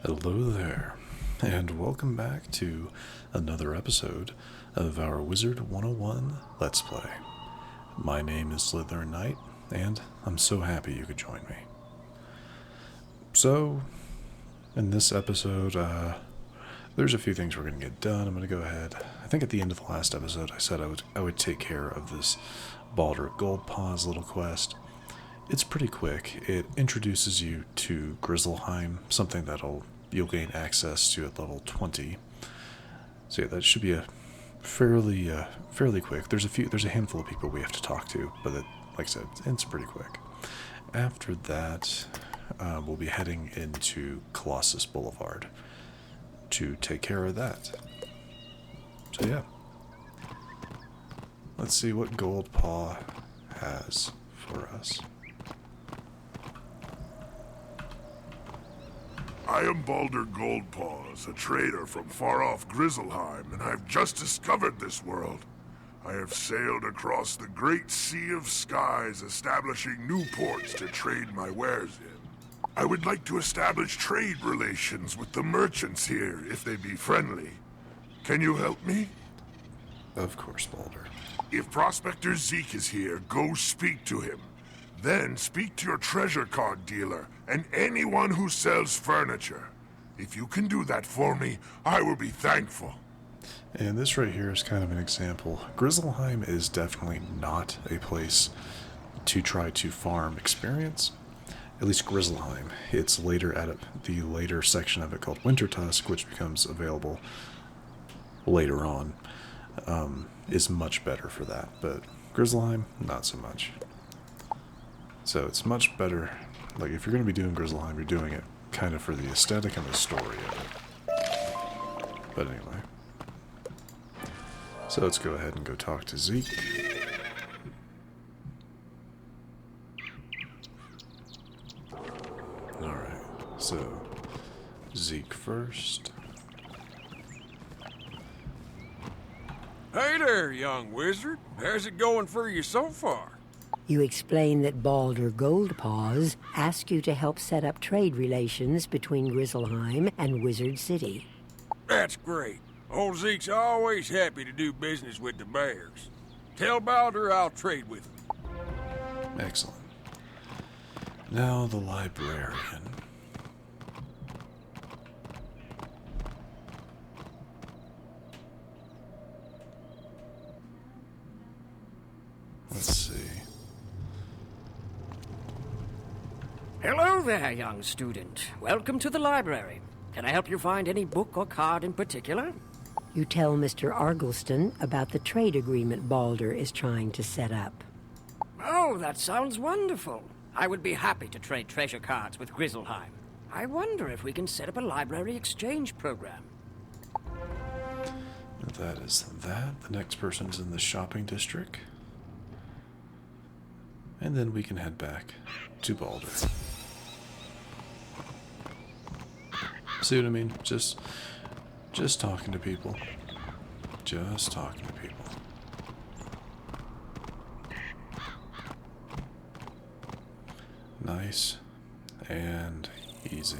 Hello there, and welcome back to another episode of our Wizard101 Let's Play. My name is SlytherinKnight, and I'm so happy you could join me. So, in this episode, there's a few things we're going to get done. I'm going to go ahead. I think at the end of the last episode I said I would take care of this Baldur Goldpaw's little quest. It's pretty quick. It introduces you to Grizzleheim, something you'll gain access to at level 20. So yeah, that should be a fairly quick. There's a handful of people we have to talk to, but like I said, it's pretty quick. After that, we'll be heading into Colossus Boulevard to take care of that. So yeah, let's see what Goldpaw has for us. I am Baldur Goldpaws, a trader from far-off Grizzleheim, and I've just discovered this world. I have sailed across the great sea of skies, establishing new ports to trade my wares in. I would like to establish trade relations with the merchants here, if they be friendly. Can you help me? Of course, Baldur. If Prospector Zeke is here, go speak to him. Then speak to your treasure card dealer and anyone who sells furniture. If you can do that for me, I will be thankful. And this right here is kind of an example. Grizzleheim is definitely not a place to try to farm experience. At least Grizzleheim. It's later at the later section of it called Wintertusk, which becomes available later on, is much better for that. But Grizzleheim, not so much. So it's much better, like if you're going to be doing Grizzleheim, you're doing it kind of for the aesthetic and the story of it. But anyway. So let's go ahead and go talk to Zeke. Alright, so Zeke first. Hey there, young wizard. How's it going for you so far? You explain that Baldur Goldpaws asked you to help set up trade relations between Grizzleheim and Wizard City. That's great. Old Zeke's always happy to do business with the bears. Tell Baldur I'll trade with him. Excellent. Now the librarian. Let's see. Hello there, young student. Welcome to the library. Can I help you find any book or card in particular? You tell Mr. Argleston about the trade agreement Baldur is trying to set up. Oh, that sounds wonderful. I would be happy to trade treasure cards with Grizzleheim. I wonder if we can set up a library exchange program. That is that. The next person's in the shopping district. And then we can head back to Baldur. See what I mean? Just talking to people. Just talking to people. Nice and easy.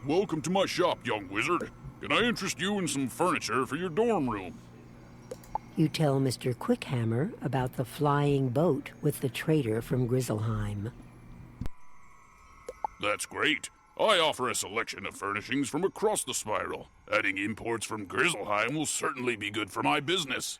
Welcome to my shop, young wizard. Can I interest you in some furniture for your dorm room? You tell Mr. Quickhammer about the flying boat with the trader from Grizzleheim. That's great. I offer a selection of furnishings from across the spiral. Adding imports from Grizzleheim will certainly be good for my business.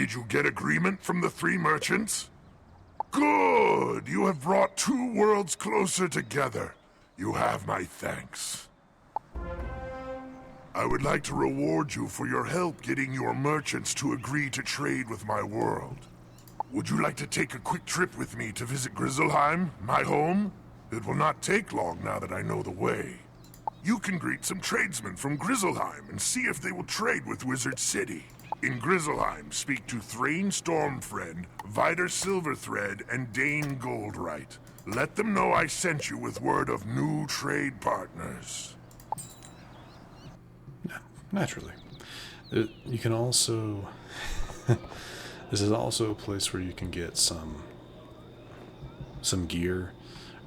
Did you get agreement from the 3 merchants? Good! You have brought 2 worlds closer together. You have my thanks. I would like to reward you for your help getting your merchants to agree to trade with my world. Would you like to take a quick trip with me to visit Grizzleheim, my home? It will not take long now that I know the way. You can greet some tradesmen from Grizzleheim and see if they will trade with Wizard City. In Grizzleheim, speak to Thrain Stormfriend, Vider Silverthread, and Dane Goldwright. Let them know I sent you with word of new trade partners. Naturally. You can also... This is also a place where you can get some gear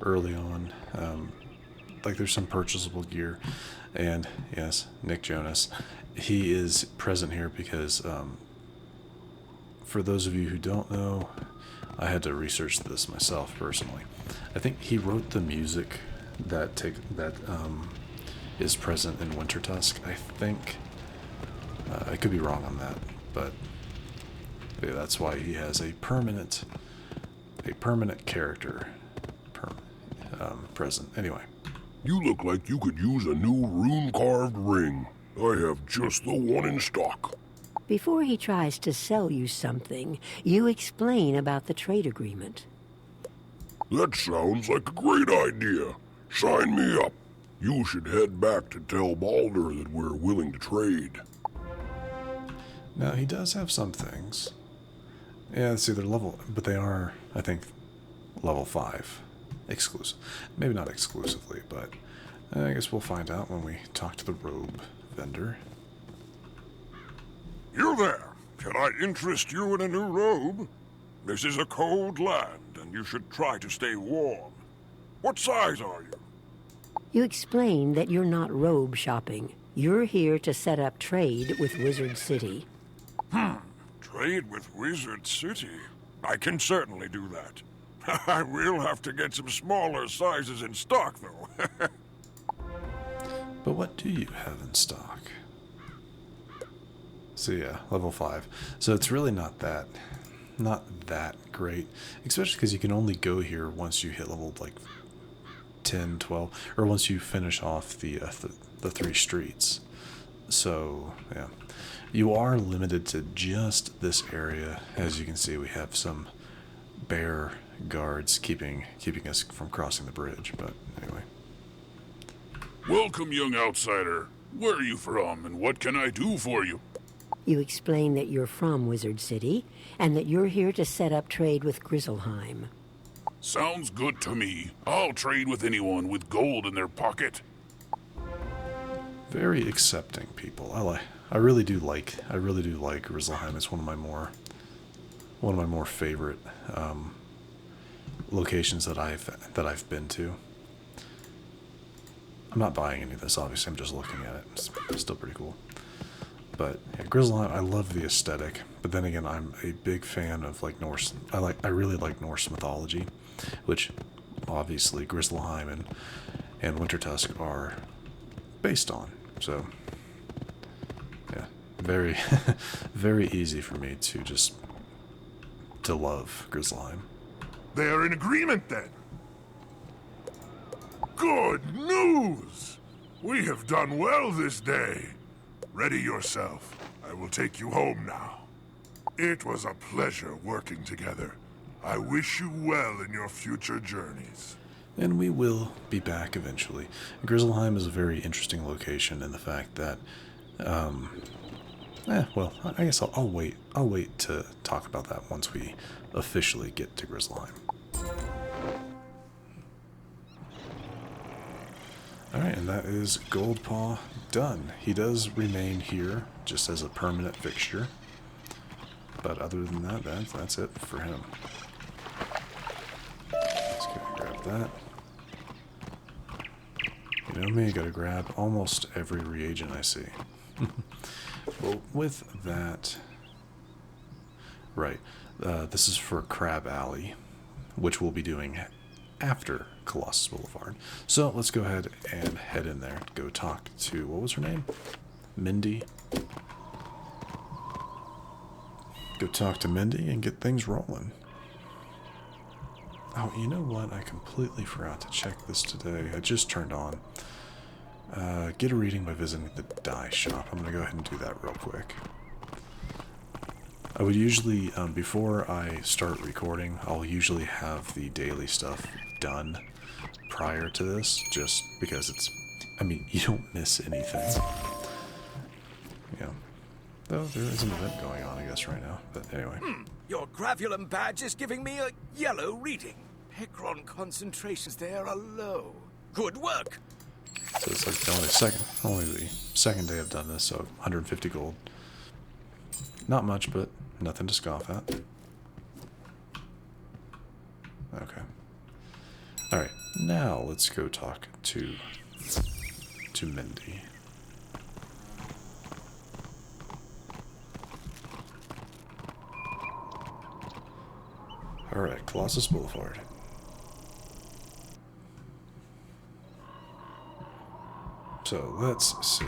early on. Like there's some purchasable gear. And yes, Nick Jonas. He is present here because for those of you who don't know, I had to research this myself personally. I think he wrote the music that is present in Wintertusk. I think I could be wrong on that, but yeah, that's why he has a permanent character present. Anyway, You look like you could use a new rune-carved ring. I have just the one in stock. Before he tries to sell you something, you explain about the trade agreement. That sounds like a great idea. Sign me up. You should head back to tell Baldur that we're willing to trade. now he does have some things. Yeah, let's see, they're level, but they are, I think, level 5 exclusive. Maybe not exclusively, but I guess we'll find out when we talk to the robe vendor. You there! Can I interest you in a new robe? This is a cold land, and you should try to stay warm. What size are you? You explain that you're not robe shopping. You're here to set up trade with Wizard City. Trade with Wizard City? I can certainly do that. I will have to get some smaller sizes in stock, though. But what do you have in stock? So yeah, level 5. So it's really not that great, especially because you can only go here once you hit level like 10, 12, or once you finish off the 3 streets. So yeah, you are limited to just this area. As you can see, we have some bear guards keeping us from crossing the bridge. But anyway, Welcome, young outsider. Where are you from, and what can I do for you? You explain that you're from Wizard City, and that you're here to set up trade with Grizzleheim. Sounds good to me. I'll trade with anyone with gold in their pocket. very accepting people. I really do like Grizzleheim. It's one of my more favorite locations that I've been to. I'm not buying any of this, obviously. I'm just looking at it. It's still pretty cool. But yeah, Grizzleheim, I love the aesthetic. But then again, I'm a big fan of like Norse. I really like Norse mythology, which obviously Grizzleheim and Wintertusk are based on. So yeah, very very easy for me to love Grizzleheim. They are in agreement then. Good news! We have done well this day. Ready yourself. I will take you home now. It was a pleasure working together. I wish you well in your future journeys. And we will be back eventually. Grizzleheim is a very interesting location in the fact that, well, I guess I'll wait. I'll wait to talk about that once we officially get to Grizzleheim. Alright, and that is Goldpaw done. He does remain here just as a permanent fixture. But other than that, that's it for him. Let's go grab that. You know me, gotta grab almost every reagent I see. Well, with that... Right, this is for Crab Alley, which we'll be doing after Colossus Boulevard. So let's go ahead and head in there. Go talk to, what was her name? Mindy. go talk to Mindy and get things rolling. Oh, you know what? I completely forgot to check this today. I just turned on. Get a reading by visiting the dye shop. I'm going to go ahead and do that real quick. I would usually, before I start recording, I'll usually have the daily stuff done prior to this, just because it's, I mean, you don't miss anything. Yeah. Though there is an event going on, I guess, right now. But anyway. Your Gravulum badge is giving me a yellow reading. Pecron concentrations there are low. Good work. So it's like only the second day I've done this, so 150 gold. Not much, but nothing to scoff at. Okay. Alright, now let's go talk to Mindy. Alright, Colossus Boulevard. So let's see.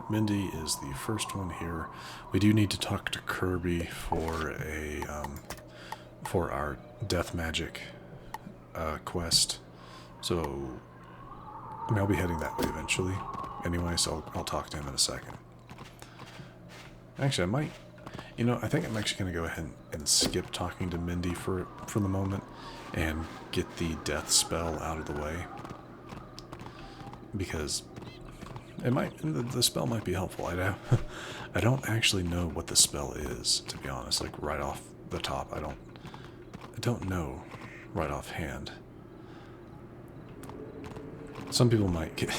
Mindy is the first one here. We do need to talk to Kirby for a for our death magic quest. So I mean, I'll be heading that way eventually. Anyway, so I'll talk to him in a second. Actually, I might. You know, I think I'm actually going to go ahead and skip talking to Mindy for the moment and get the death spell out of the way, because it might, the spell might be helpful. I don't actually know what the spell is, to be honest. Like right off the top, I don't know right offhand. Some people might get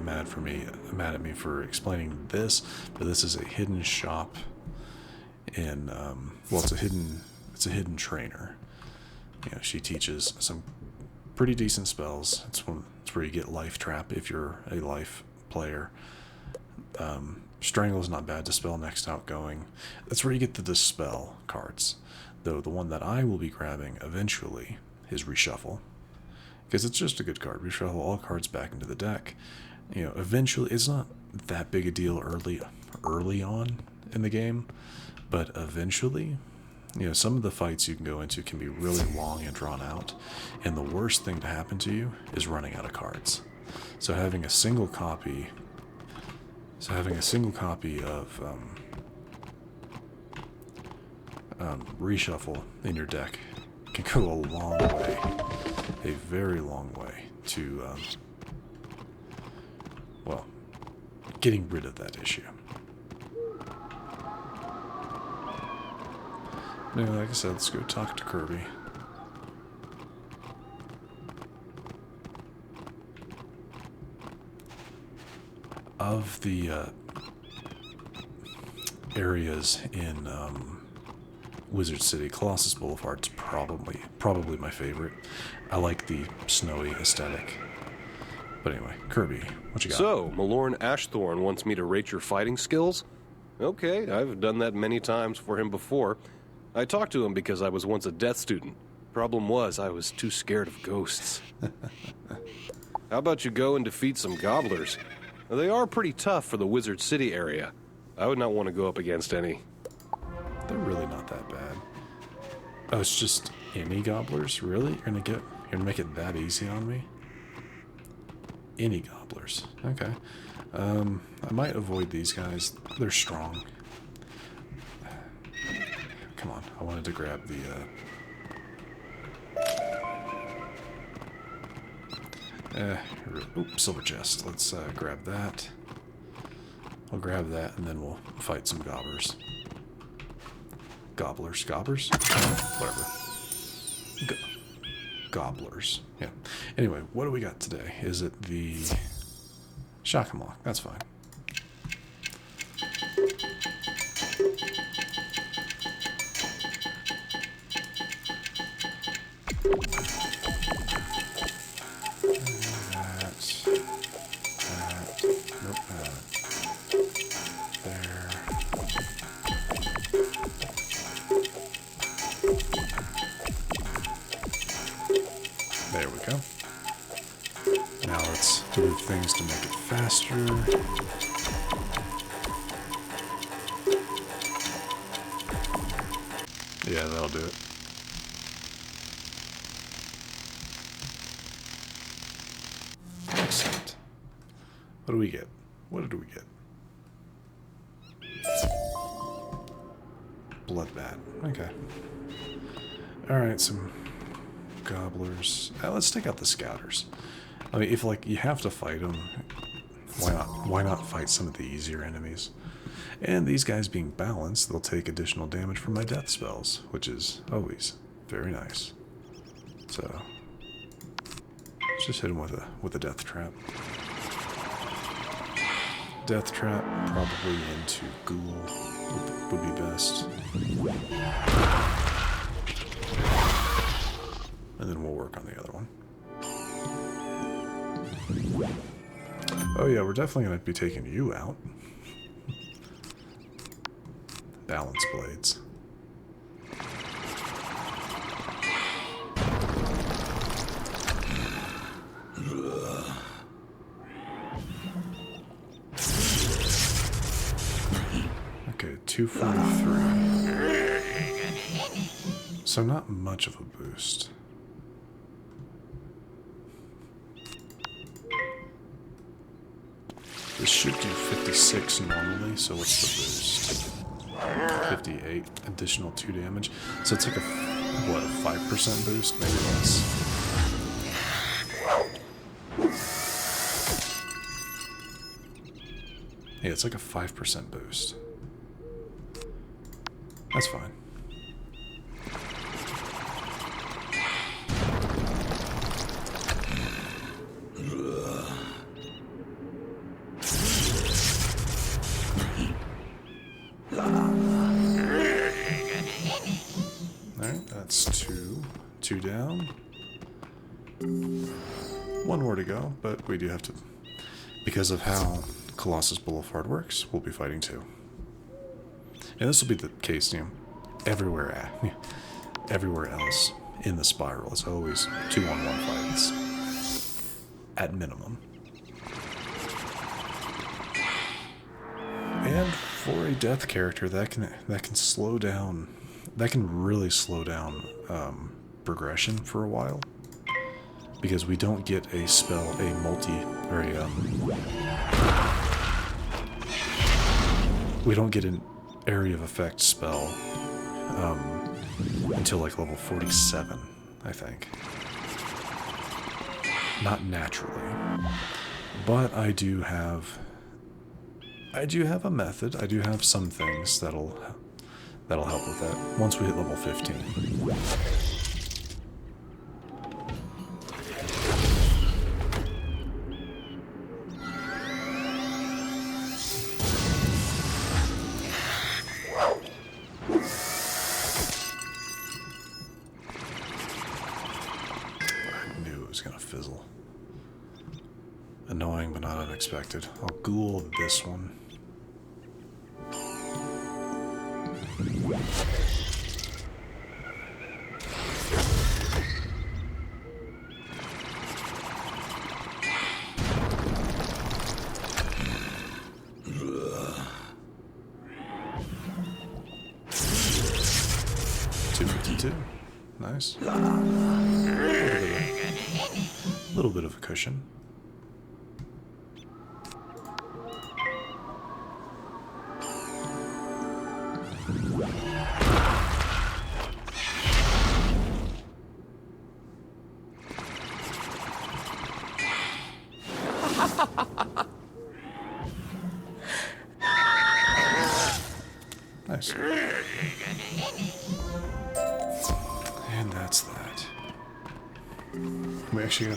mad at me for explaining this, but this is a hidden shop in well, it's a hidden trainer. You know, she teaches some pretty decent spells. It's where you get Life Trap if you're a life player. Strangle is not bad to spell next outgoing. That's where you get the Dispel cards. Though the one that I will be grabbing eventually is Reshuffle, because it's just a good card. Reshuffle all cards back into the deck. You know, eventually it's not that big a deal early on in the game, but eventually, you know, some of the fights you can go into can be really long and drawn out, and the worst thing to happen to you is running out of cards. So having a single copy of Reshuffle in your deck can go a long way, a very long way to, well, getting rid of that issue. Anyway, like I said, let's go talk to Kirby. Of the areas in Wizard City, Colossus Boulevard's probably my favorite. I like the snowy aesthetic. But anyway, Kirby, what you got? So, Malorn Ashthorn wants me to rate your fighting skills? Okay, I've done that many times for him before. I talked to him because I was once a death student. Problem was, I was too scared of ghosts. How about you go and defeat some gobblers? They are pretty tough for the Wizard City area. I would not want to go up against any. They're really not that bad. Oh, it's just any gobblers? Really? You're gonna make it that easy on me? Any gobblers. Okay. I might avoid these guys. They're strong. Come on, I wanted to grab the, silver chest. Let's, grab that. I'll grab that, and then we'll fight some gobblers. Gobblers? Whatever. Gobblers. Yeah. Anyway, what do we got today? Is it the Shakamock? That's fine. There we go. Now let's do things to make it faster. Yeah, that'll do it. Excellent. What do we get? What did we get? Bloodbat. Okay. Alright, some gobblers. Let's take out the scouters. I mean, if, like, you have to fight them, why not? Why not fight some of the easier enemies? And these guys being balanced, they'll take additional damage from my death spells, which is always very nice. So, let's just hit him with a death trap. Death trap, probably into ghoul would be best. And then we'll work on the other one. Oh yeah, we're definitely going to be taking you out. Balance blades. Okay, 243. So not much of a boost. This should do 56 normally, so what's the boost? 58, additional 2 damage. So it's like a, what, a 5% boost? Maybe less. Yeah, it's like a 5% boost. That's fine. Alright, that's two down. One more to go, but we do have to, because of how Colossus Boulevard works, we'll be fighting 2. And this will be the case, you know, everywhere else in the spiral. It's always 2-on-1 fights, at minimum. And for a death character, that can slow down. That can really slow down progression for a while, because we don't get a spell, a multi, or we don't get an area of effect spell until like level 47, I think. Not naturally, but I do have a method. I do have some things that'll help with that once we hit level 15. Annoying, but not unexpected. I'll ghoul this one. Nice. A little bit of a cushion. Nice. And that's that. We actually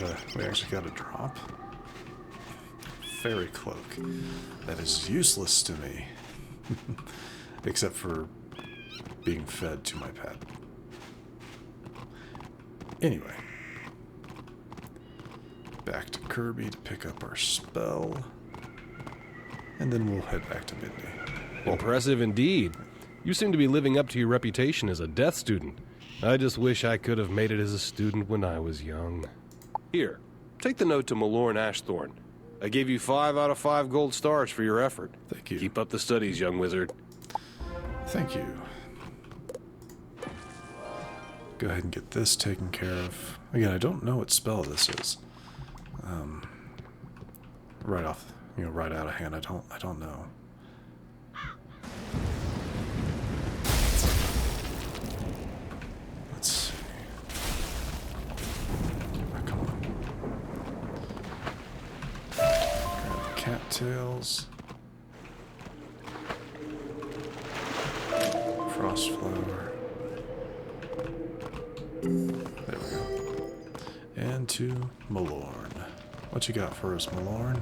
got a drop. Fairy cloak. That is useless to me. Except for being fed to my pet. Anyway. Back to Kirby to pick up our spell. And then we'll head back to Midney. Impressive indeed. You seem to be living up to your reputation as a death student. I just wish I could have made it as a student when I was young. Here, take the note to Malorn Ashthorn. I gave you 5 out of 5 gold stars for your effort. Thank you. Keep up the studies, young wizard. Thank you. go ahead and get this taken care of. Again, I don't know what spell this is. Right off, right out of hand. I don't know. Let's see. Oh, come on. Grab the cattails. Frost flower. There we go. And to Malorn. What you got for us, Malorn?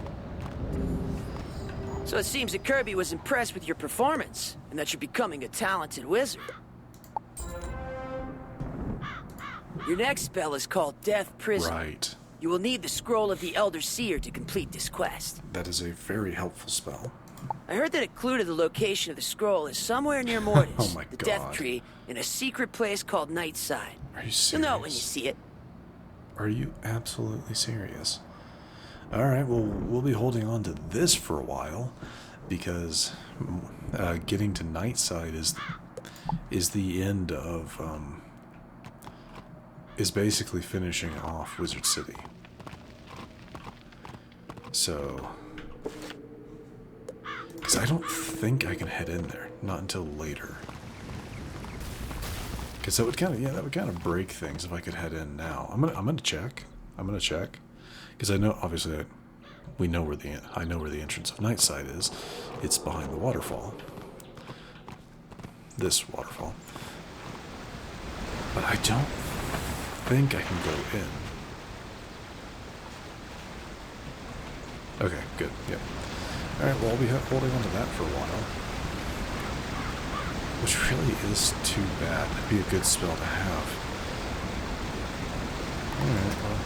So it seems that Kirby was impressed with your performance, and that you're becoming a talented wizard. Your next spell is called Death Prism. Right. You will need the Scroll of the Elder Seer to complete this quest. That is a very helpful spell. I heard that a clue to the location of the scroll is somewhere near Mortis, Oh my the God. Death Tree, in a secret place called Nightside. Are you serious? You'll know it when you see it. Are you absolutely serious? Alright, well, we'll be holding on to this for a while, because getting to Nightside is the end of, is basically finishing off Wizard City. So, because I don't think I can head in there, not until later. Because that would kind of break things if I could head in now. I'm gonna check. Because I know, obviously, I know where the entrance of Nightside is. It's behind the waterfall. This waterfall. But I don't think I can go in. Okay, good. Yep. Alright, well, I'll be holding on to that for a while. Which really is too bad. That'd be a good spell to have. Alright, well,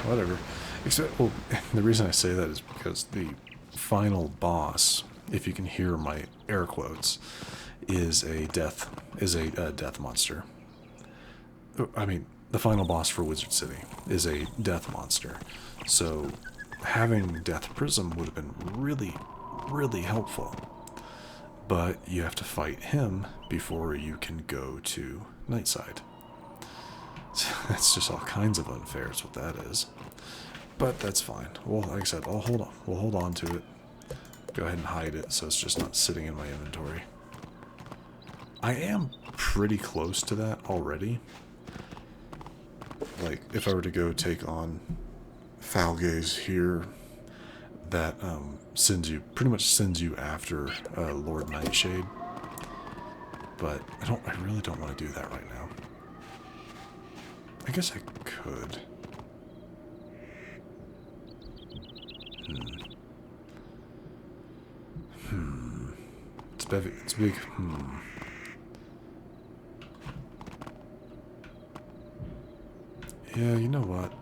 whatever. Except, well, the reason I say that is because the final boss, if you can hear my air quotes, is a death monster. I mean, the final boss for Wizard City is a death monster. So having Death Prism would have been really, really helpful. But you have to fight him before you can go to Nightside. So that's just all kinds of unfair is what that is. But that's fine. Well, like I said, we'll hold on to it. Go ahead and hide it so it's just not sitting in my inventory. I am pretty close to that already. Like, if I were to go take on Falgaze here, that pretty much sends you after Lord Nightshade. But I really don't want to do that right now. I guess I could. It's big. Yeah, you know what?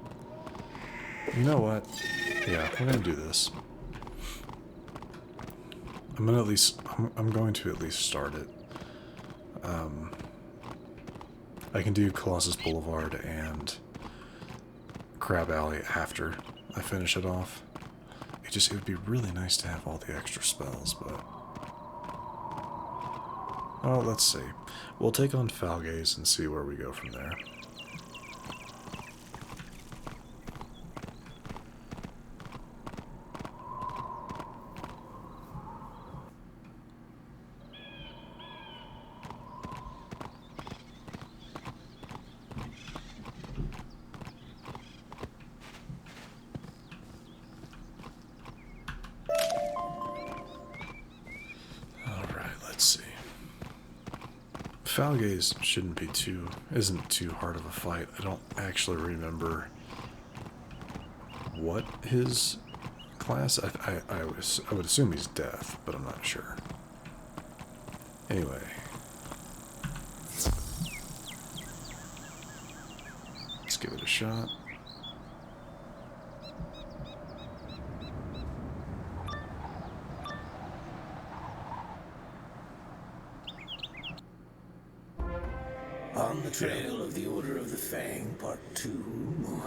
Yeah, we're gonna do this. I'm going to at least start it. I can do Colossus Boulevard and Crab Alley after I finish it off. It would be really nice to have all the extra spells, but... Oh, let's see. We'll take on Falgaze and see where we go from there. Falgaze isn't too hard of a fight. I don't actually remember what his class. I would assume he's death, but I'm not sure. Anyway, let's give it a shot. On the trail of the Order of the Fang, Part 2.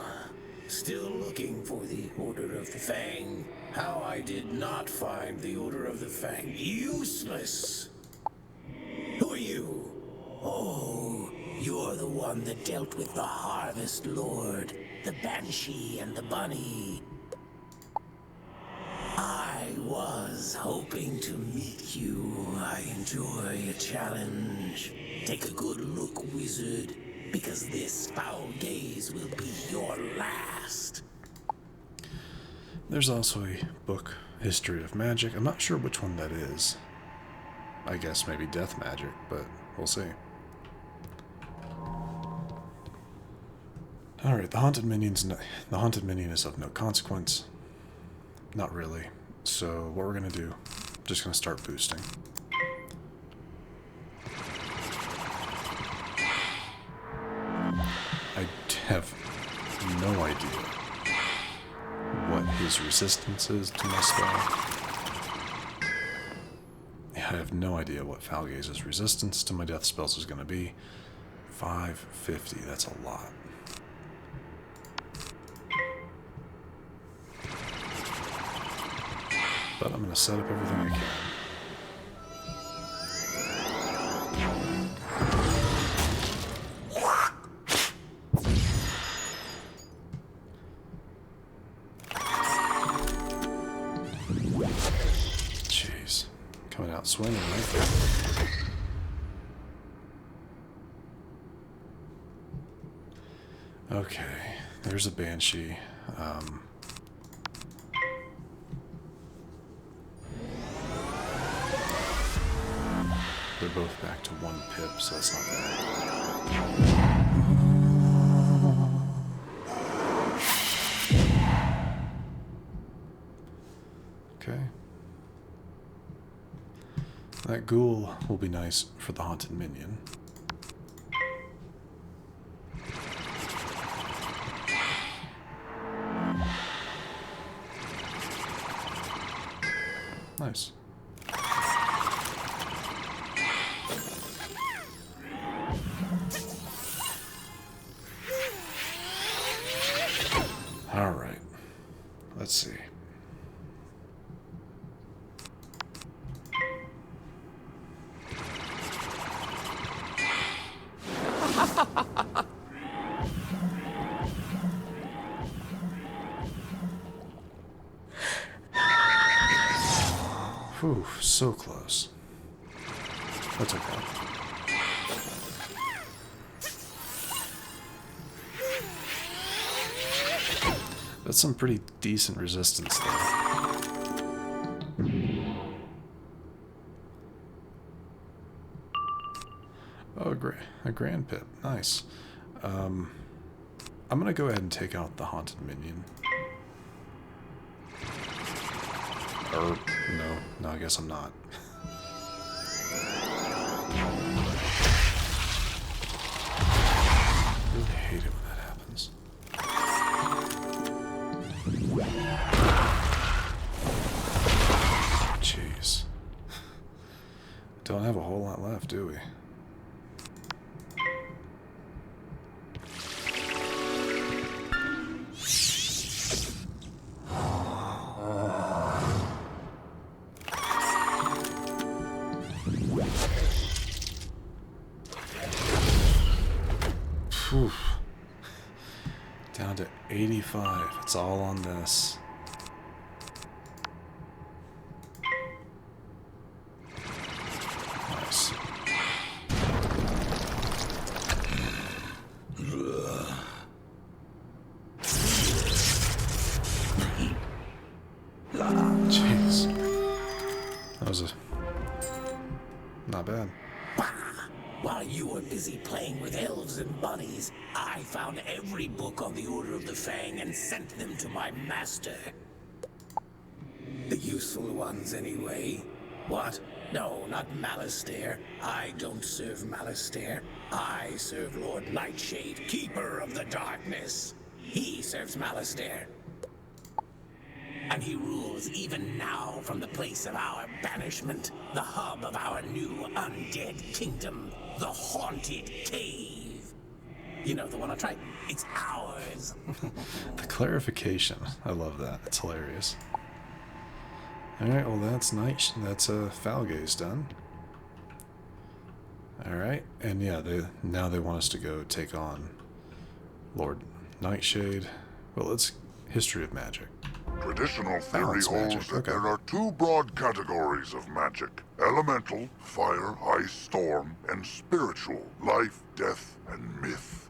Still looking for the Order of the Fang. How I did not find the Order of the Fang useless. Oh, you're the one that dealt with the Harvest Lord, the Banshee and the Bunny. I was hoping to meet you. I enjoy a challenge. Take a good look, wizard, because this foul gaze will be your last. There's also a book, History of Magic. I'm not sure which one that is. I guess maybe Death Magic, but we'll see. Alright, the Haunted Minion is of no consequence. Not really. So what we're going to do, just going to start boosting. I have no idea what his resistance is to my spell. I have no idea what Falgaze's resistance to my death spells is going to be. 550, that's a lot. But I'm going to set up everything I can. Jeez. Coming out swinging, right? Okay. There's a Banshee. They're both back to 1 pip, so that's not bad. Okay. That ghoul will be nice for the Haunted Minion. Nice. Alright. Let's see. Whew, so close. That's okay. That's some pretty decent resistance there. Oh, a grand pip. Nice. I'm going to go ahead and take out the Haunted Minion. Or, no, I guess I'm not. I really hate it when that happens. Jeez. Don't have a whole lot left, do we? Oof. Down to 85. It's all on this. Nice. Jeez. That was not bad. While you were busy playing with elves and bunnies, I found every book on the Order of the Fang and sent them to my master. The useful ones, anyway. What? No, not Malastare. I don't serve Malastare. I serve Lord Nightshade, Keeper of the Darkness. He serves Malastare. And he rules even now from the place of our banishment, the hub of our new undead kingdom, the Haunted Cave. You know, the one on Triton. It's ours. The clarification. I love that. It's hilarious. Alright, well that's nice. That's Falgaze done. Alright, and yeah, now they want us to go take on Lord Nightshade. Well, it's history of magic. Traditional theory Balance holds magic, that okay. there are two broad categories of magic. Elemental, fire, ice, storm, and spiritual, life, death, and myth.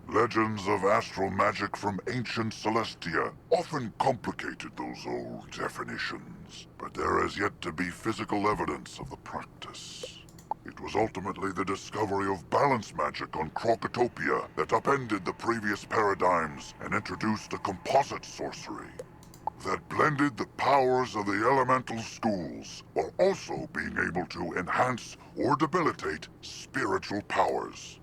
Legends of astral magic from ancient Celestia often complicated those old definitions, but there has yet to be physical evidence of the practice. It was ultimately the discovery of balance magic on Krokotopia that upended the previous paradigms and introduced a composite sorcery that blended the powers of the elemental schools while also being able to enhance or debilitate spiritual powers.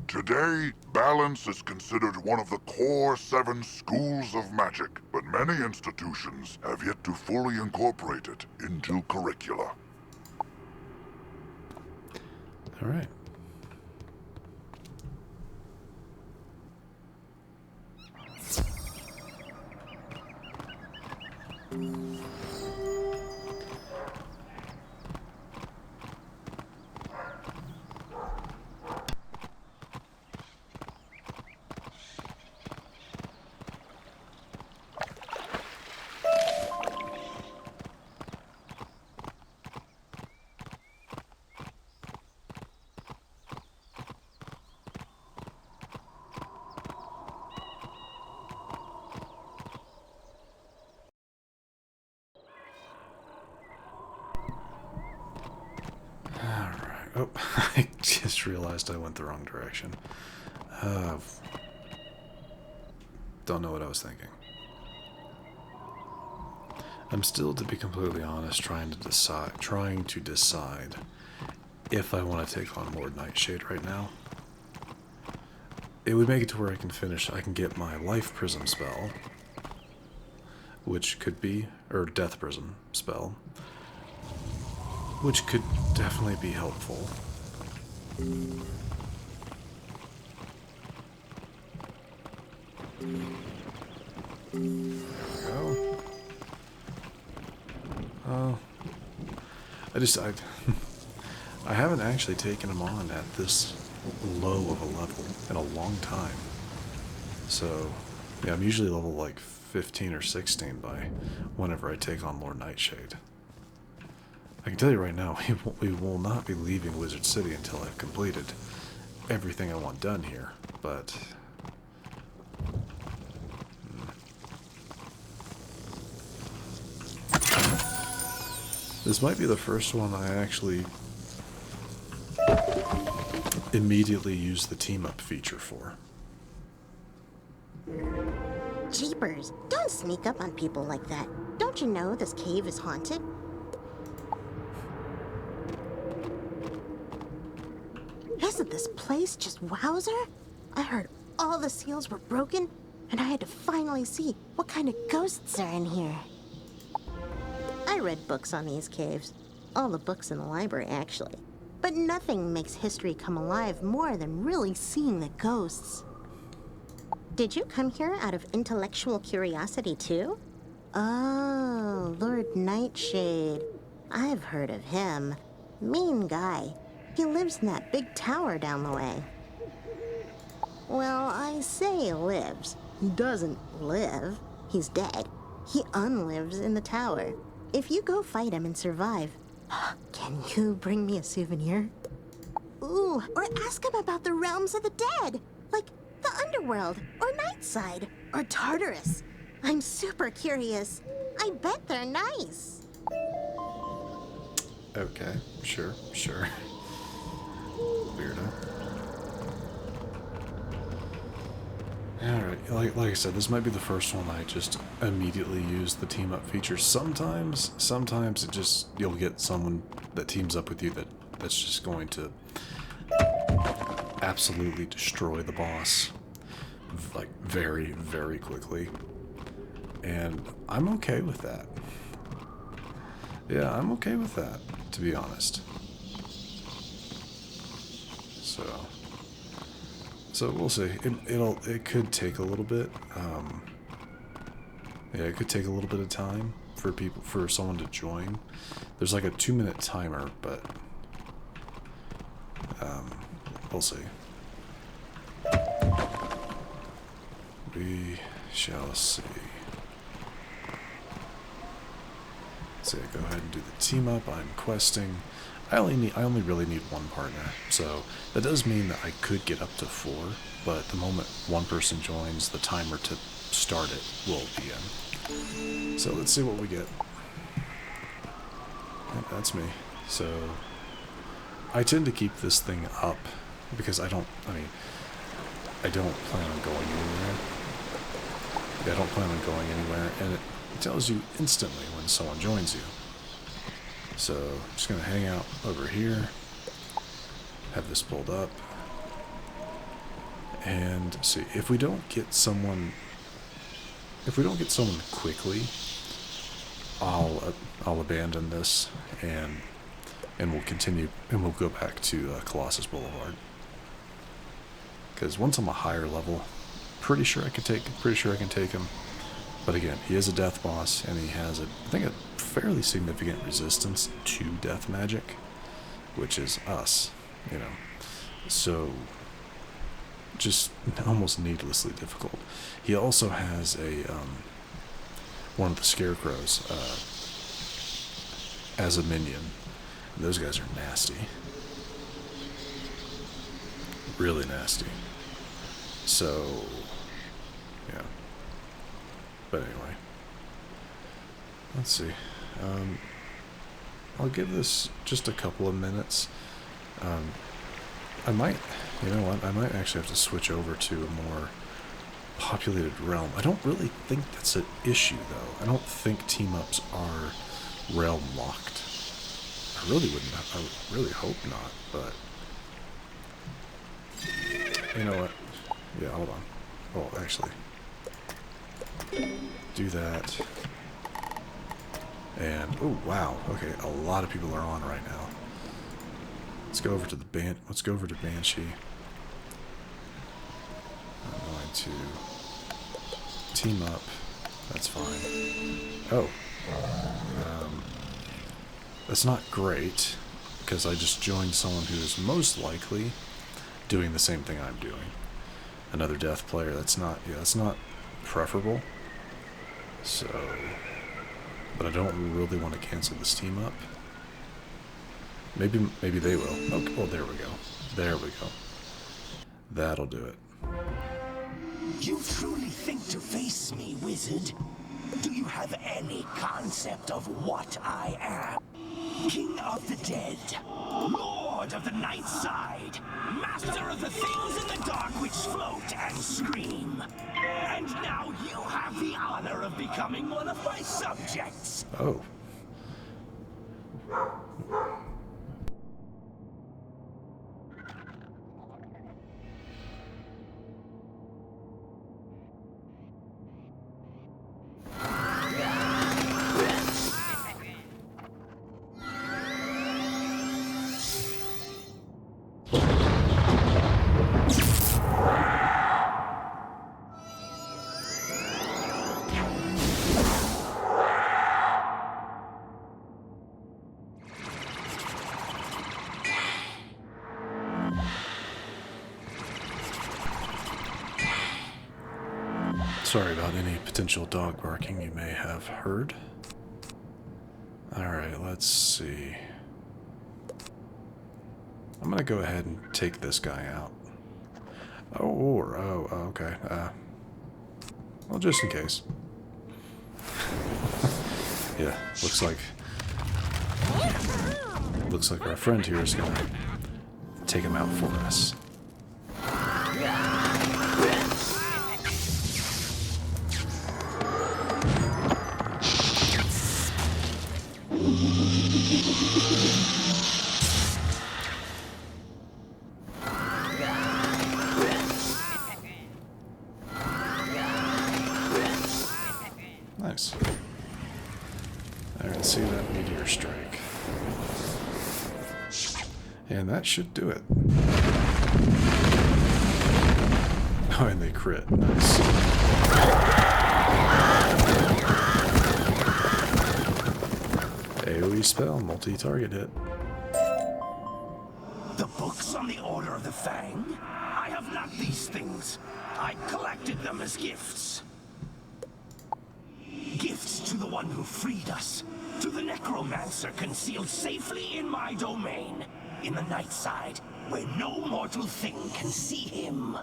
Today, balance is considered one of the core 7 schools of magic, but many institutions have yet to fully incorporate it into curricula. All right. Oh, I just realized I went the wrong direction. Don't know what I was thinking. I'm still, to be completely honest, trying to decide if I want to take on Lord Nightshade right now. It would make it to where I can get my Life Prism spell, which could be, or Death Prism spell, which could definitely be helpful. There we go. I haven't actually taken him on at this low of a level in a long time. So, yeah, I'm usually level like 15 or 16 by whenever I take on Lord Nightshade. I can tell you right now, we will not be leaving Wizard City until I've completed everything I want done here, but... This might be the first one I actually immediately use the team-up feature for. Jeepers, don't sneak up on people like that. Don't you know this cave is haunted? Isn't this place just wowzer? I heard all the seals were broken, and I had to finally see what kind of ghosts are in here. I read books on these caves. All the books in the library, actually. But nothing makes history come alive more than really seeing the ghosts. Did you come here out of intellectual curiosity, too? Oh, Lord Nightshade. I've heard of him. Mean guy. He lives in that big tower down the way. Well, I say lives. He doesn't live. He's dead. He unlives in the tower. If you go fight him and survive, can you bring me a souvenir? Ooh, or ask him about the realms of the dead, like the underworld, or Nightside, or Tartarus. I'm super curious. I bet they're nice. Okay, sure. Weirdo. Alright, like I said, this might be the first one I just immediately use the team up feature. Sometimes it just, you'll get someone that teams up with you that's just going to absolutely destroy the boss, like, very, very quickly. And I'm okay with that. Yeah, I'm okay with that, to be honest. So we'll see. It could take a little bit. Yeah, it could take a little bit of time for someone to join. There's like a 2-minute timer, but We'll see. We shall see. So yeah, go ahead and do the team up. I'm questing. I only really need one partner, so that does mean that I could get up to 4, but the moment one person joins, the timer to start it will begin. So let's see what we get. Yep, that's me. So I tend to keep this thing up because I don't plan on going anywhere. I don't plan on going anywhere, and it tells you instantly when someone joins you. So I'm just going to hang out over here, have this pulled up, and see if we don't get someone quickly, I'll abandon this and we'll continue, and we'll go back to Colossus Boulevard. Because once I'm a higher level, pretty sure I can take him. But again, he is a death boss, and he has I think a fairly significant resistance to death magic, which is us, you know. So just almost needlessly difficult. He also has a one of the scarecrows as a minion. And those guys are nasty. Really nasty. So yeah. But anyway, let's see. I'll give this just a couple of minutes. I might actually have to switch over to a more populated realm. I don't really think that's an issue, though. I don't think team-ups are realm locked. I really hope not, but you know what? Yeah, hold on. Oh, actually. Do that. And oh wow, okay, a lot of people are on right now. Let's go over to Banshee. I'm going to team up. That's fine. Oh. That's not great, because I just joined someone who is most likely doing the same thing I'm doing. Another death player. That's not preferable. So, but I don't really want to cancel this team up. Maybe they will. Okay, well, there we go. There we go. That'll do it. You truly think to face me, wizard? Do you have any concept of what I am? King of the dead, lord of the night side, master of the things in the dark which float and scream. And now you have the honor of becoming one of my subjects. Oh. Sorry about any potential dog barking you may have heard. Alright, let's see. I'm gonna go ahead and take this guy out. Oh, okay. Well, just in case. Yeah, looks like our friend here is gonna take him out for us. Nice. Alright, see that meteor strike. And that should do it. Oh, and they crit. Nice. AoE spell, multi-target hit. The books on the Fang? I have not these things. I collected them as gifts. Gifts to the one who freed us. To the necromancer concealed safely in my domain. In the night side, where no mortal thing can see him.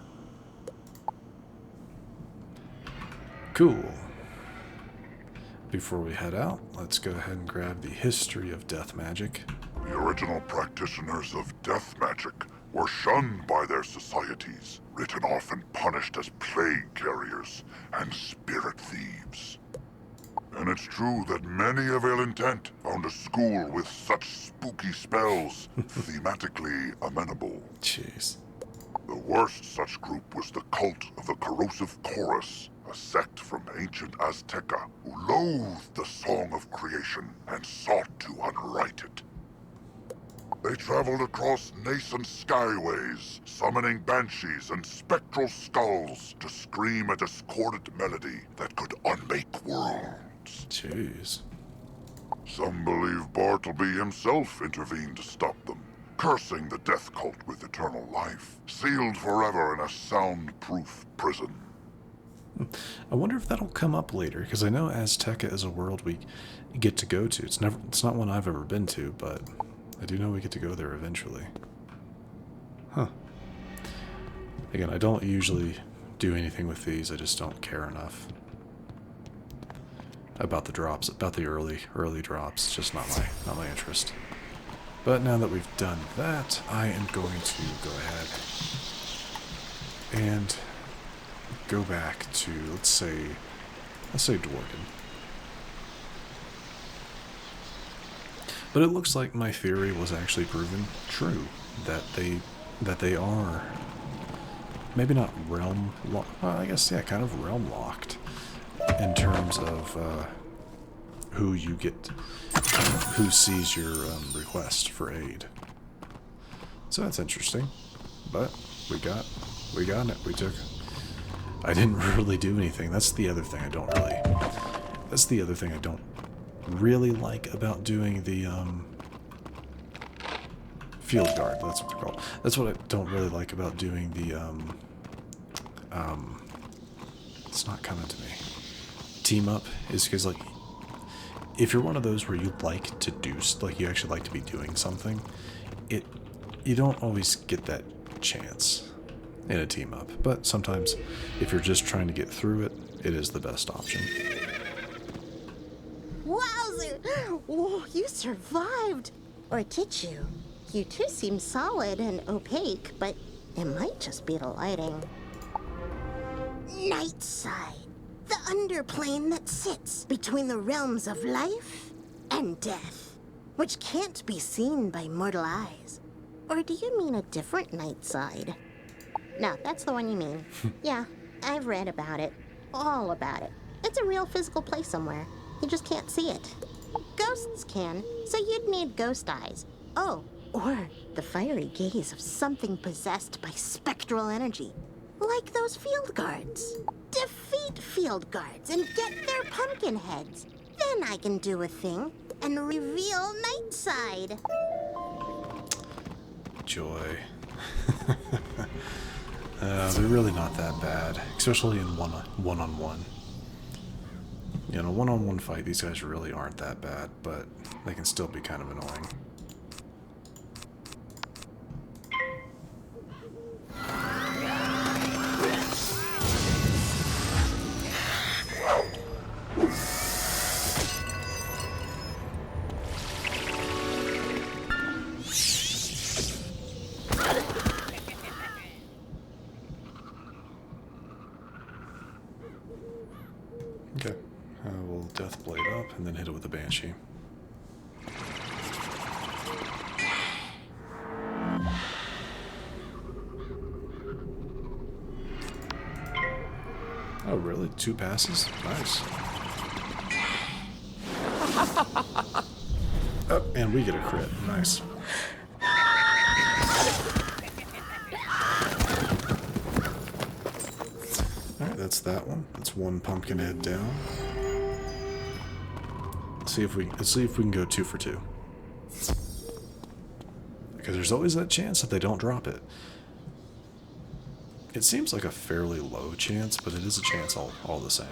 Cool. Before we head out, let's go ahead and grab the history of death magic. The original practitioners of death magic were shunned by their societies, written off and punished as plague carriers and spirit thieves. And it's true that many of ill intent found a school with such spooky spells thematically amenable. Jeez. The worst such group was the cult of the Corrosive Chorus, a sect from ancient Azteca who loathed the song of creation and sought to unwrite it. They traveled across nascent skyways, summoning banshees and spectral skulls to scream a discordant melody that could unmake worlds. Jeez. Some believe Bartleby himself intervened to stop them, cursing the death cult with eternal life, sealed forever in a soundproof prison. I wonder if that'll come up later, because I know Azteca is a world we get to go to. It's not one I've ever been to, but I do know we get to go there eventually. Huh. Again, I don't usually do anything with these, I just don't care enough about the drops, about the early drops. It's just not my interest. But now that we've done that, I am going to go ahead and go back to, let's say Dworkin. But it looks like my theory was actually proven true, that they are maybe not realm locked, well, I guess, yeah, kind of realm locked in terms of who you get, who sees your request for aid. So that's interesting. But we got it. We took. I didn't really do anything. That's the other thing I don't really like about doing the field guard. That's what they're called. That's what I don't really like about doing the it's not coming to me. Team up is because, like, if you're one of those where you like to do, like, you actually like to be doing something, you don't always get that chance in a team up. But sometimes, if you're just trying to get through it, it is the best option. Wowzer! Oh, you survived! Or did you? You two seem solid and opaque, but it might just be the lighting. Night side. The underplane that sits between the realms of life and death, which can't be seen by mortal eyes. Or do you mean a different night side? No, that's the one you mean. Yeah, I've read about it. All about it. It's a real physical place somewhere. You just can't see it. Ghosts can, so you'd need ghost eyes. Oh, or the fiery gaze of something possessed by spectral energy. Like those field guards. Defeat field guards and get their pumpkin heads. Then I can do a thing and reveal Nightside. Joy. They're really not that bad, especially in one-on-one. You know, one-on-one fight, these guys really aren't that bad, but they can still be kind of annoying. Okay, we'll Death Blade up and then hit it with a Banshee. Oh, really? 2 passes? Nice. Oh, and we get a crit. Nice. Alright, that's that one. That's 1 pumpkin head down. Let's see if we can go 2 for 2. Because there's always that chance that they don't drop it. It seems like a fairly low chance, but it is a chance all the same.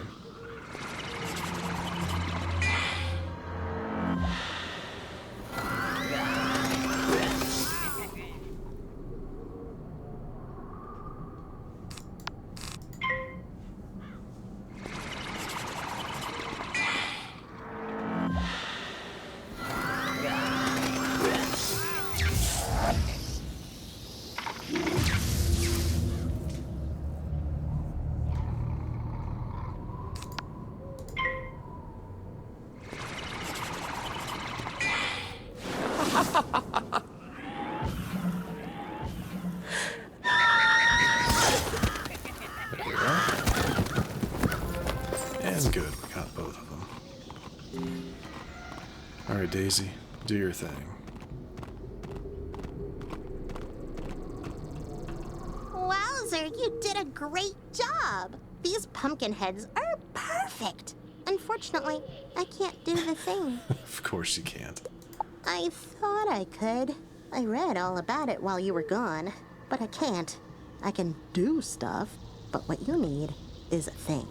And good, we got both of them. Alright, Daisy, do your thing. Wowzer, you did a great job! These pumpkin heads are perfect! Unfortunately, I can't do the thing. Of course you can't. I thought I could. I read all about it while you were gone, but I can't. I can do stuff, but what you need is a thing.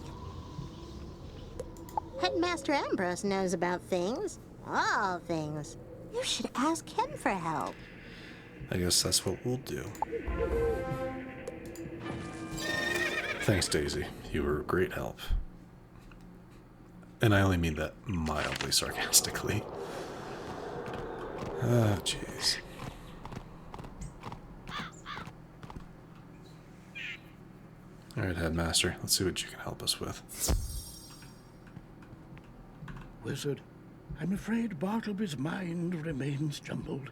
Headmaster Ambrose knows about things. All things. You should ask him for help. I guess that's what we'll do. Thanks, Daisy. You were a great help. And I only mean that mildly sarcastically. Ah, jeez. Alright, Headmaster, let's see what you can help us with. Wizard, I'm afraid Bartleby's mind remains jumbled.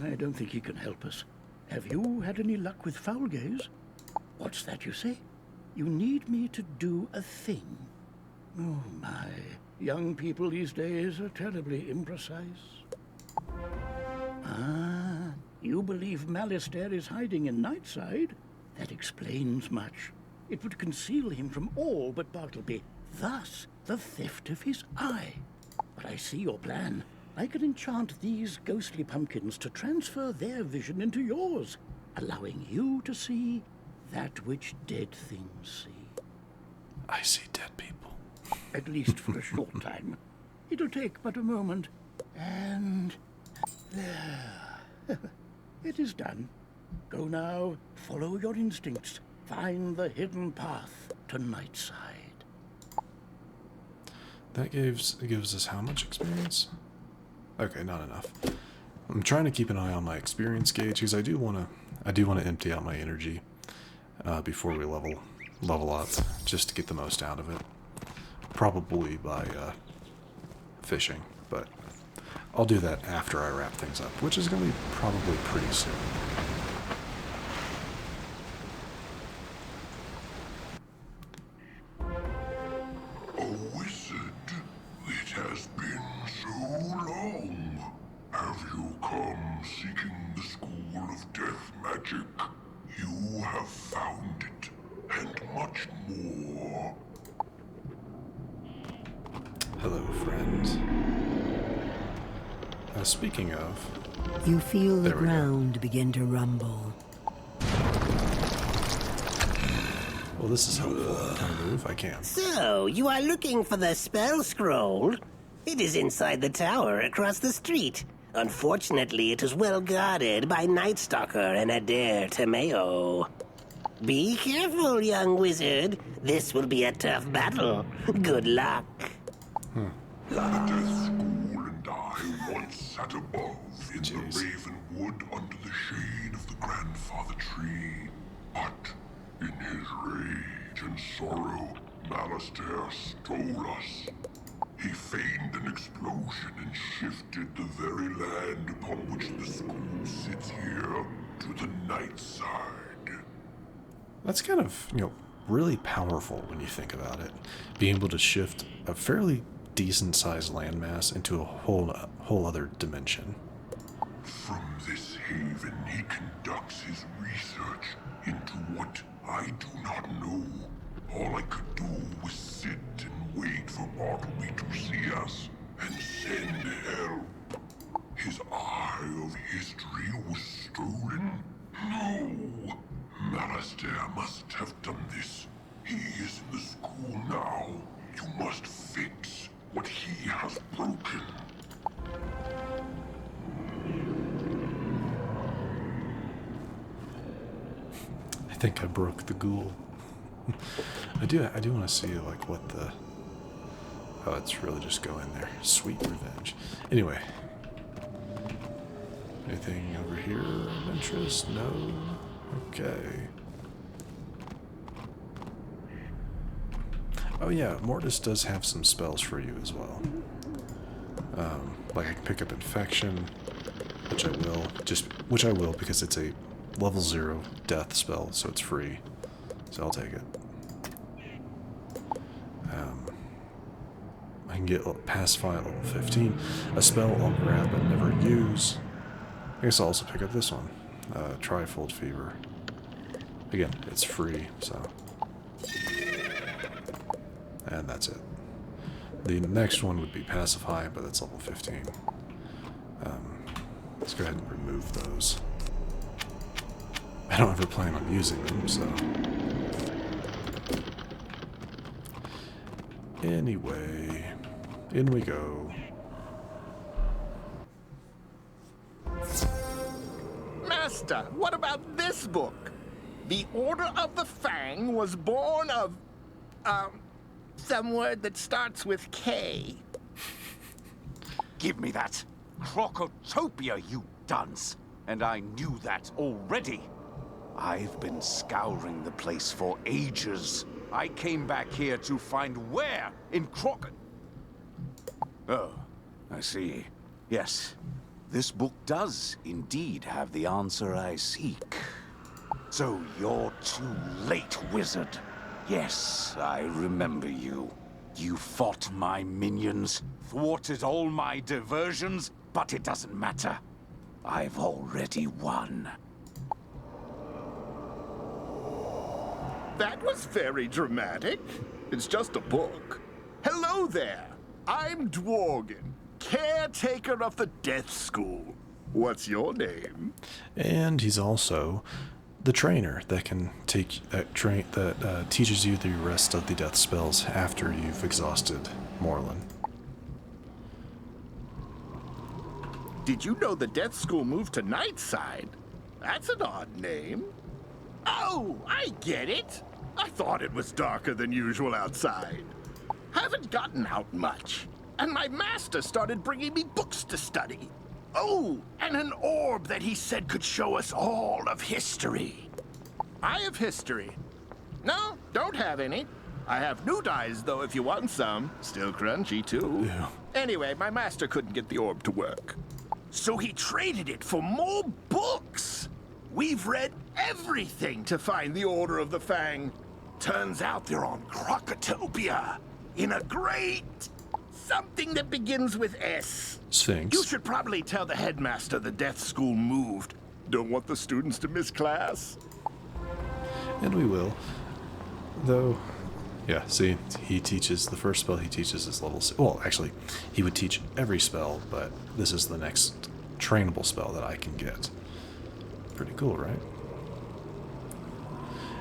I don't think he can help us. Have you had any luck with foul gaze? What's that you say? You need me to do a thing. Oh my, young people these days are terribly imprecise. Ah, you believe Malistaire is hiding in Nightside? That explains much. It would conceal him from all but Bartleby, thus the theft of his eye. But I see your plan. I can enchant these ghostly pumpkins to transfer their vision into yours, allowing you to see that which dead things see. I see dead people. At least for a short time. It'll take but a moment. And there. It is done. Go now, follow your instincts. Find the hidden path to Nightside. That gives us how much experience? Okay, not enough. I'm trying to keep an eye on my experience gauge because I do want to empty out my energy before we level up, just to get the most out of it. Probably by fishing, but I'll do that after I wrap things up, which is going to be probably pretty soon. Seeking the school of death magic. You have found it, and much more. Hello, friend. Speaking of... You feel the ground begin to rumble. Well, this is helpful. Can I move? I can. So, you are looking for the spell scroll? It is inside the tower across the street. Unfortunately, it is well guarded by Night Stalker and Adair Tomeo. Be careful, young wizard. This will be a tough battle. Good luck. The Death School and I once sat above in the Ravenwood under the shade of the grandfather tree. But in his rage and sorrow, Malistaire stole us. He feigned an explosion and shifted the very land upon which the school sits here to the night side. That's kind of, really powerful when you think about it. Being able to shift a fairly decent-sized landmass into a whole other dimension. From this haven, he conducts his research into what I do not know. All I could do was sit and wait for Bartleby to see us and send help. His eye of history was stolen? No. Malistaire master must have done this. He is in the school now. You must fix what he has broken. I think I broke the ghoul. I do want to see like what the... Oh, it's really just go in there. Sweet revenge. Anyway. Anything over here of interest? No? Okay. Oh yeah, Mortis does have some spells for you as well. Like I can pick up Infection, which I will because it's a level 0 death spell, so it's free. So I'll take it. I can get Pacify at level 15. A spell I'll grab but never use. I guess I'll also pick up this one. Trifold Fever. Again, it's free, so... And that's it. The next one would be Pacify, but that's level 15. Let's go ahead and remove those. I don't ever plan on using them, so... Anyway, in we go. Master, what about this book? The Order of the Fang was born of... some word that starts with K. Give me that. Crocotopia, you dunce. And I knew that already. I've been scouring the place for ages. I came back here to find where in Oh, I see. Yes, this book does indeed have the answer I seek. So you're too late, wizard. Yes, I remember you. You fought my minions, thwarted all my diversions, but it doesn't matter. I've already won. That was very dramatic. It's just a book. Hello there. I'm Dworgen, caretaker of the Death School. What's your name? And he's also the trainer that can teaches you the rest of the death spells after you've exhausted Morlin. Did you know the Death School moved to Nightside? That's an odd name. Oh, I get it. I thought it was darker than usual outside. Haven't gotten out much. And my master started bringing me books to study. Oh, and an orb that he said could show us all of history. I have history. No, don't have any. I have new dyes, though, if you want some. Still crunchy, too. Yeah. Anyway, my master couldn't get the orb to work. So he traded it for more books. We've read everything to find the Order of the Fang. Turns out they're on Crocotopia. In a great... something that begins with S. Sphinx. You should probably tell the headmaster the Death School moved. Don't want the students to miss class. And we will. Though, yeah, see, he teaches, the first spell he teaches is level 6. Well, actually, he would teach every spell, but this is the next trainable spell that I can get. Pretty cool, right?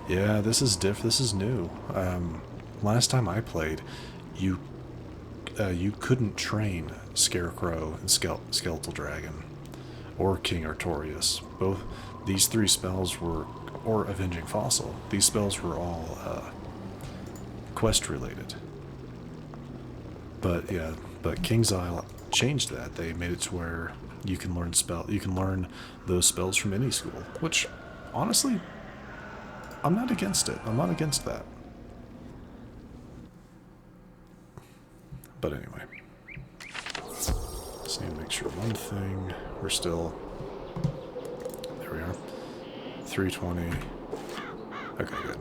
Yeah, this is this is new. Last time I played, you couldn't train Scarecrow and Skeletal Dragon, or King Artorias. Both these three spells were, or Avenging Fossil. These spells were all quest related. But yeah, but KingsIsle changed that. They made it to where you can learn those spells from any school, which honestly, I'm not against it. I'm not against that. But anyway, just need to make sure one thing. We're still, there we are, 320. Okay, good.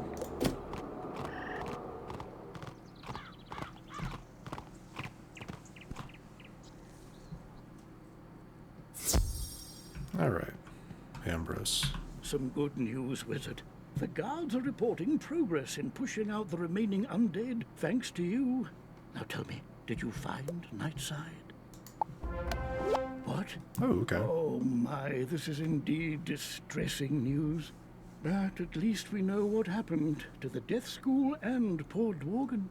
All right, Ambrose. Some good news, Wizard. The guards are reporting progress in pushing out the remaining undead, thanks to you. Now tell me, did you find Nightside? What? Oh, okay. Oh my, this is indeed distressing news. But at least we know what happened to the Death School and poor Dworgen.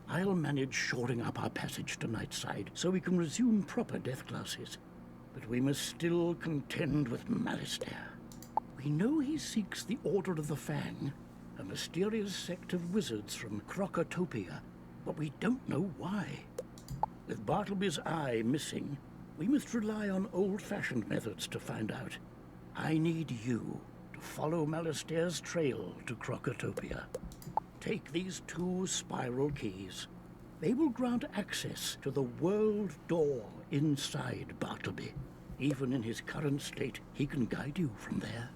I'll manage shoring up our passage to Nightside so we can resume proper death classes. But we must still contend with Malistaire. We know he seeks the Order of the Fang, a mysterious sect of wizards from Crocotopia, but we don't know why. With Bartleby's eye missing, we must rely on old-fashioned methods to find out. I need you to follow Malistaire's trail to Crocotopia. Take these 2 spiral keys. They will grant access to the world door inside Bartleby. Even in his current state, he can guide you from there.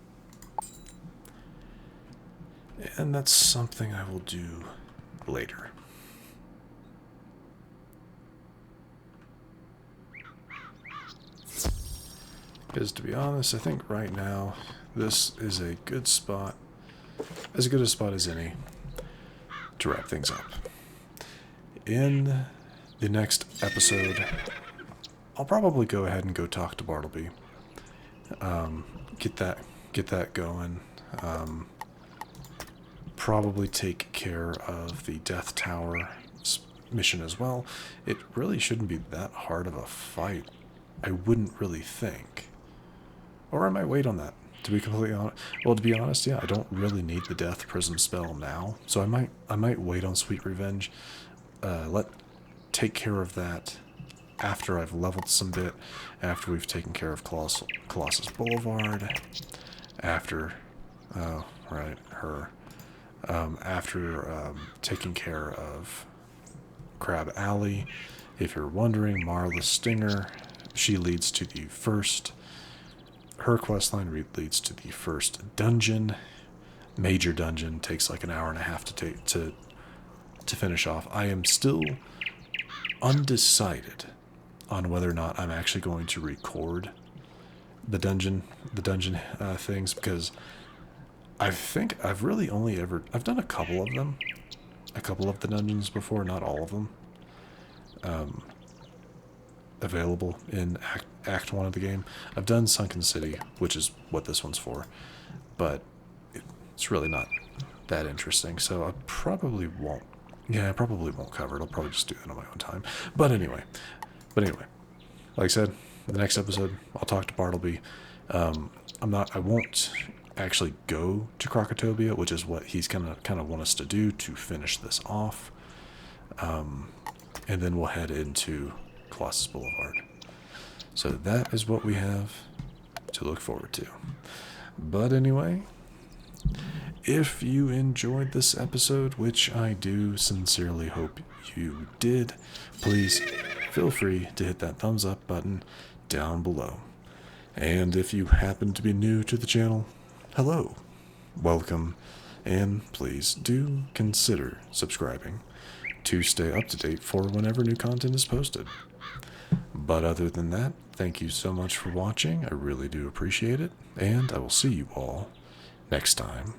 And that's something I will do later. Because to be honest, I think right now this is a good spot, as good a spot as any, to wrap things up. In the next episode, I'll probably go ahead and go talk to Bartleby. Get that going. Probably take care of the Death Tower mission as well. It really shouldn't be that hard of a fight, I wouldn't really think. Or I might wait on that, to be completely honest. Well, to be honest, yeah, I don't really need the Death Prism spell now, so I might wait on Sweet Revenge. Take care of that after I've leveled some bit, after we've taken care of Colossus Boulevard, after taking care of Crab Alley. If you're wondering, Marla Stinger, she leads to the first. Her questline leads to the first dungeon. Major dungeon takes like an hour and a half to finish off. I am still undecided on whether or not I'm actually going to record the dungeon things, because I think I've really only I've done a couple of them, a couple of the dungeons before, not all of them. Available in Act 1 of the game. I've done Sunken City, which is what this one's for, but it's really not that interesting, so I probably won't. Yeah, I probably won't cover it. I'll probably just do that on my own time. But anyway, like I said, the next episode, I'll talk to Bartleby. I won't actually go to Crocotopia, which is what he's kind of want us to do to finish this off. And then we'll head into Colossus Boulevard. So that is what we have to look forward to. But anyway, if you enjoyed this episode, which I do sincerely hope you did, please feel free to hit that thumbs up button down below. And if you happen to be new to the channel, hello, welcome, and please do consider subscribing to stay up to date for whenever new content is posted. But other than that, thank you so much for watching. I really do appreciate it, and I will see you all next time.